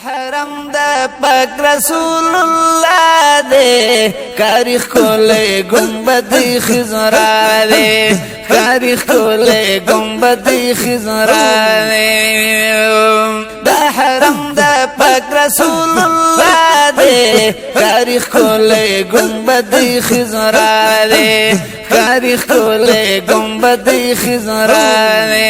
حرم دا پاک رسول اللہ دے کاری کھولے گنبدی خزرا دے کاری کھولے گنبدی خزرا دے دا حرم دا پاک رسول اللہ دے کاری کھولے گنبدی خزرا دے کاری کھولے گنبدی خزرا دے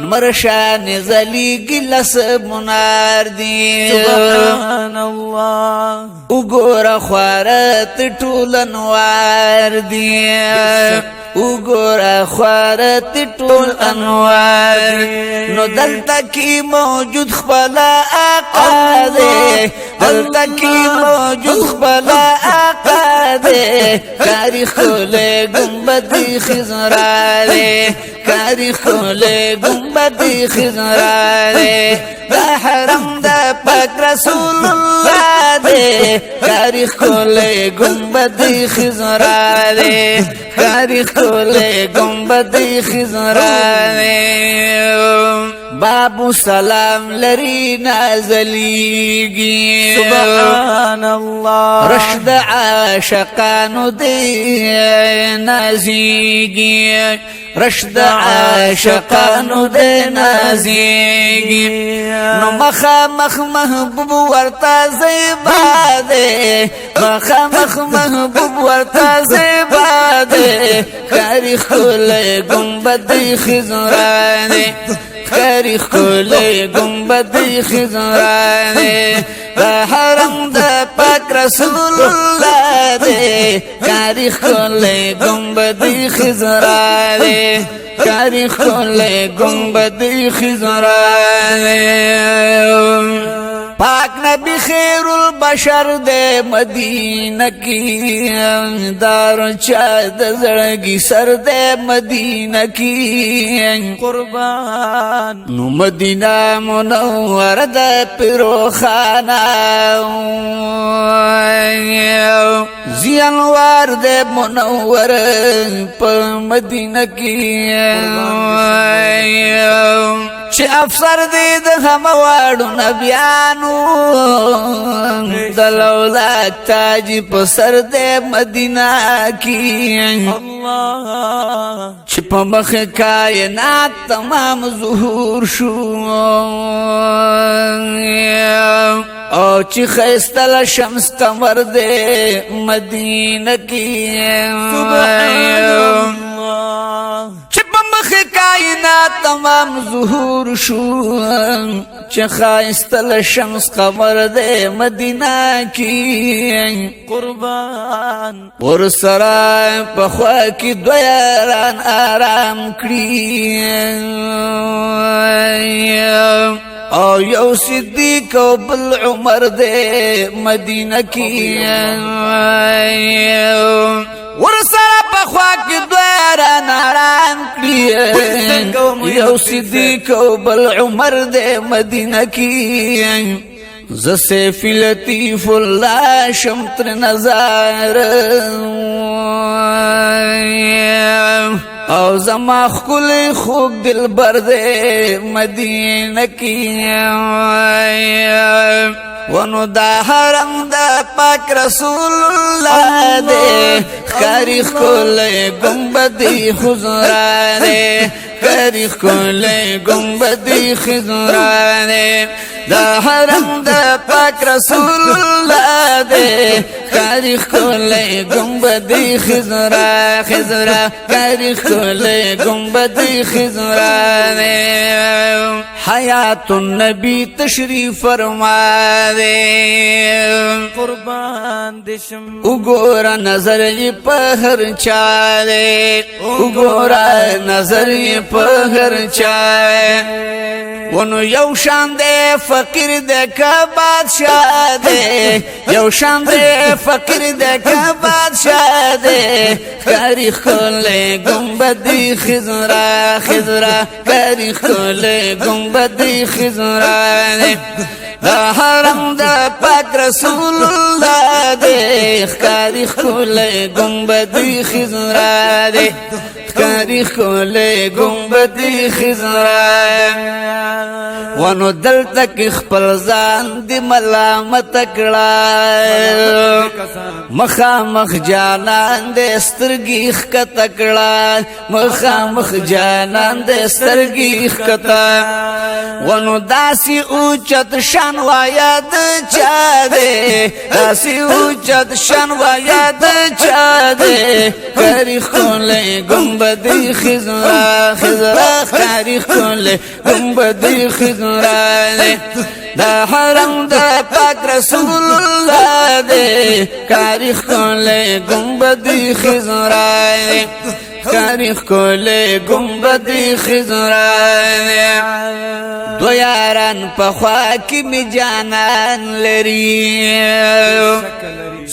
مرشان زلی گلس منار دی سبحان اللہ اگورا خوارت طول انوار دی اگورا خوارت طول انوار نو دلتا کی موجود خبلا آقا دے دلتا کی موجود خبلا آقا دے کاری کھولے گنبدی خزرا دے کاری کھولے گنبدی خزرا دے دا حرم دا پاک رسول اللہ دے کاری کھولے گنبدی خزرا دے کاری کھولے گنبدی خزرا دے بابو سلام لری نازلیگی سبحان اللہ رشد عاشقانو دے نازیگی رشد عاشقانو دے نازیگی نو مخامخ محبوب ورطا زیبا دے مخامخ محبوب ورطا زیبا دے کاری کھولے گنبدی خزرا دے کاری کھولے گنبدی خزرا دے دا حرم دا پاک رسول اللہ دے کاری کھولے گنبدی خزرا دے کاری کھولے گنبدی خزرا دے پاک نبی خیر البشر دے مدینہ کی دار چاد زڑگی سر دے مدینہ کی قربان نو مدینہ منور دے پیرو خانہ زینوار دے منور پر مدینہ کی چه افسر دید هموارو نبیانو دلولا تاجی پسر دے مدینہ کی اللہ چه پا مخ کائنات تمام ظہور شو او چه خیستل شمس قمر دے مدینہ کی سبحان اللہ چه پا مخ کائنات تمام ظہور شو چه خیستل شمس قمر دے مدینہ کی قربان ور سرائے پخوا کی دویاران آرام کری او یو صدیق و بل عمر دے مدینہ کی ور سرائے پخوا کی دویاران آرام کری یو صدیق و بل عمر دے مدینہ کی زسیفی لطیف اللہ شمتر نظار او زما خکل خوب دل بردے مدینہ کی ونو دا حرم دا پاک رسول اللہ دے کاری کھولے گنبدی خزرا دے کاری کھولے گنبدی خزرا دے دا حرم دا پاک رسول اللہ دے کاری کھولے گنبدی خزرا خزرا کاری کھولے گنبدی خزرا دے حیات النبی تشریف فرما دے قربان دشم اگورا نظر یہ پہر چالے اگورا نظر یہ پہر چالے ونو یو شان دے فقیر دے کا بادشاہ دے یو شان دے فقیر دے کا بادشاہ دے کاری کھولے گنبدی خزرا خزرا کاری کھولے گنبدی خزرا دے حرم دا پاک رسول اللہ دے کاری کھولے گنبدی خزرا دے کاری خولے گنبدی خزرا ونو دل تک خپل ځان دی ملامت کړه مخامخ جانان دې سترګې ښکته کړه مخامخ جانان دې سترګې ښکته ونو داسې اوچت شان وایا د چا دی داسې اوچت شان وایا د چا دی کاری خولے گنبدی خزرا خزرا کاری خولے گنبدی خزرا دا حرم دا پاک رسول اللہ دے کاریخ کولے گنبدی خزرائے کاریخ کولے گنبدی خزرائے دو یاران پخوا کی می جانان لری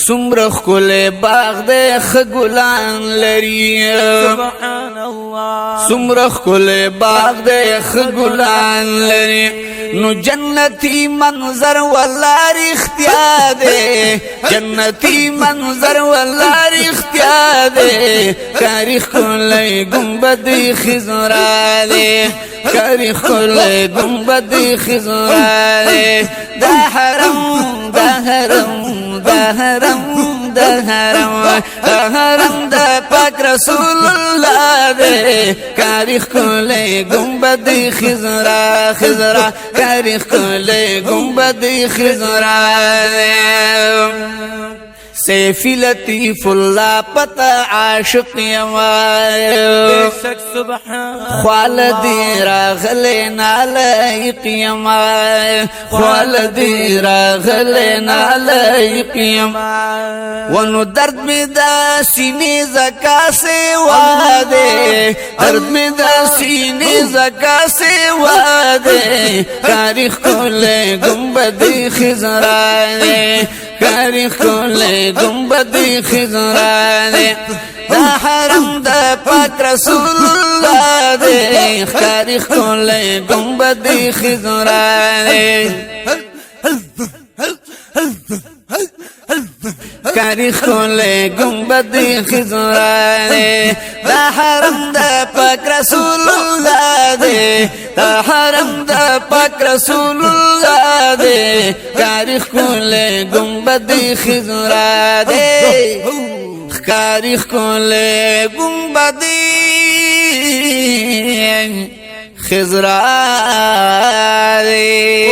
سمرخ کولے باغ دے خگلان لری سبحان الله سمرخ کولے باغ دے خگلان لری نو جنتی منظر واللہ اختیار دے جنتی منظر واللہ اختیار دے کاریخ کولے گنبدی خزرا دے کاریخ کولے گنبدی خزرا دے دا حرم دا حرم دا حرم دا حرم دا حرم دا پاک رسول اللہ دے کاریخ کولے گنبدی خزرا خزرا کاریخ کولے گنبدی خزرا سیفی لطیف اللہ پتا عاشق یما شک سبحان خوالدی راغلے نالائق یما خوالدی راغلے نالائق یما ونو درد میں دا سینے زکا سے وادے درد میں دا سینے زکا سے وادے کاریخ کولے گنبدی خزرائے کاریخ کولے گنبدی خزرائے دا حرم دا پاک رسول اللہ دے کاریخ کولے گنبدی خزرائے کاریخ کولے گنبدی خزرائے دا حرم دا پاک رسول اللہ دے دا حرم دا پاک رسول اللہ دے کاریخ کولے گنبدی خزرا دے کاریخ کولے گنبدی خزرا دے